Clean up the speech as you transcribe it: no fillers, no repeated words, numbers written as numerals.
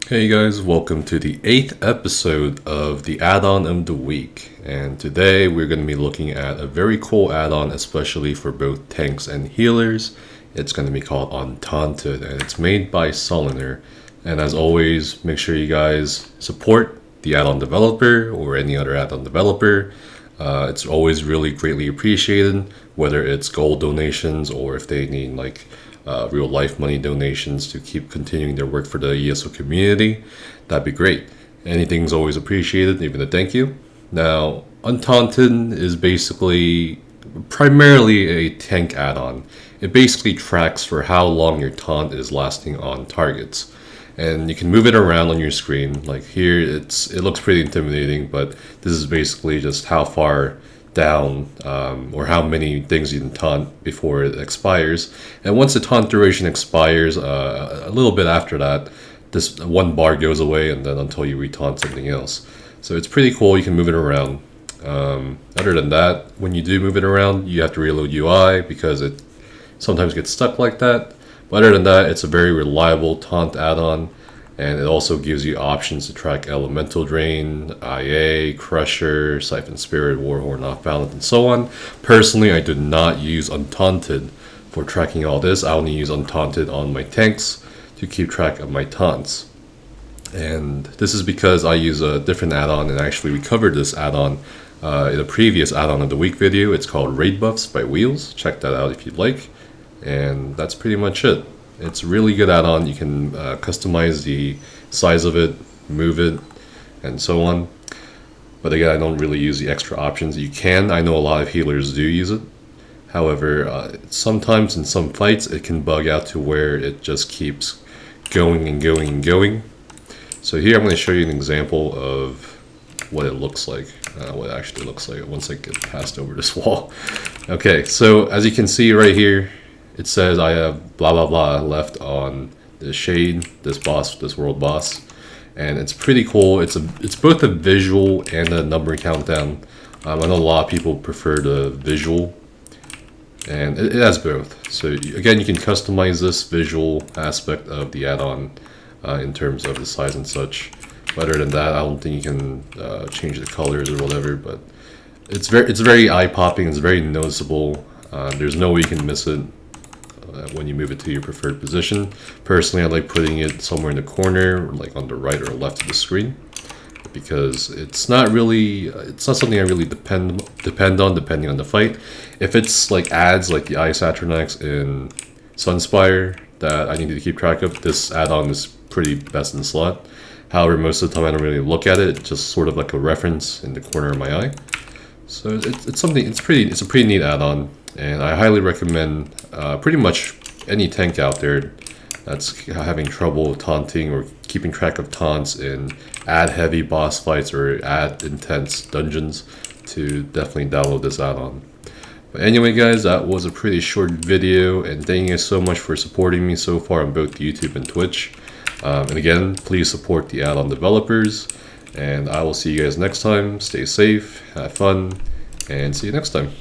Hey guys, welcome to the 8th episode of the add-on of the week, and today we're going to be looking at a very cool add-on, especially for both tanks and healers. It's going to be called Untaunted, and it's made by Soliner. And as always, make sure you guys support the Addon Developer or any other Addon developer. It's always really greatly appreciated, whether it's gold donations or if they need real life money donations to keep continuing their work for the ESO community. That'd be great. Anything's always appreciated, even a thank you. Now, Untaunted is basically primarily a tank add-on. It basically tracks for how long your taunt is lasting on targets. And you can move it around on your screen. Like here, it looks pretty intimidating, but this is basically just how far down or how many things you can taunt before it expires. And once the taunt duration expires, a little bit after that, this one bar goes away, and then until you retaunt something else. So it's pretty cool. You can move it around. Other than that, when you do move it around, you have to reload UI because it sometimes gets stuck like that. But other than that, it's a very reliable taunt add-on, and it also gives you options to track Elemental Drain, IA, Crusher, Siphon Spirit, Warhorn, Off Balance, and so on. Personally, I do not use Untaunted for tracking all this. I only use Untaunted on my tanks to keep track of my taunts. And this is because I use a different add-on, and actually we covered this add-on in a previous add-on of the week video. It's called Raid Buffs by Wheels. Check that out if you'd like. And that's pretty much it. It's a really good add-on. You can customize the size of it, move it, and so on. But again, I don't really use the extra options. You can. I know a lot of healers do use it. However, sometimes in some fights, it can bug out to where it just keeps going and going and going. So here I'm going to show you an example of what it looks like, what it actually looks like once I get past over this wall. Okay, so as you can see right here, it says I have blah blah blah left on the shade, this world boss, and it's pretty cool. It's both a visual and a number countdown. I know a lot of people prefer the visual, and it has both. So again, you can customize this visual aspect of the add-on in terms of the size and such. Other than that, I don't think you can change the colors or whatever. But it's very eye-popping. It's very noticeable. There's no way you can miss it when you move it to your preferred position. Personally, I like putting it somewhere in the corner, like on the right or left of the screen, because it's not something I really depend on depending on the fight. If it's like adds like the Ice Atronax in Sunspire that I need to keep track of, this add-on is pretty best in slot. However, most of the time I don't really look at it. It's just sort of like a reference in the corner of my eye. So it's a pretty neat add-on. And I highly recommend pretty much any tank out there that's having trouble taunting or keeping track of taunts in heavy boss fights or intense dungeons to definitely download this add-on. But anyway guys, that was a pretty short video, and thank you guys so much for supporting me so far on both YouTube and Twitch. And again, please support the add-on developers, and I will see you guys next time. Stay safe, have fun, and see you next time.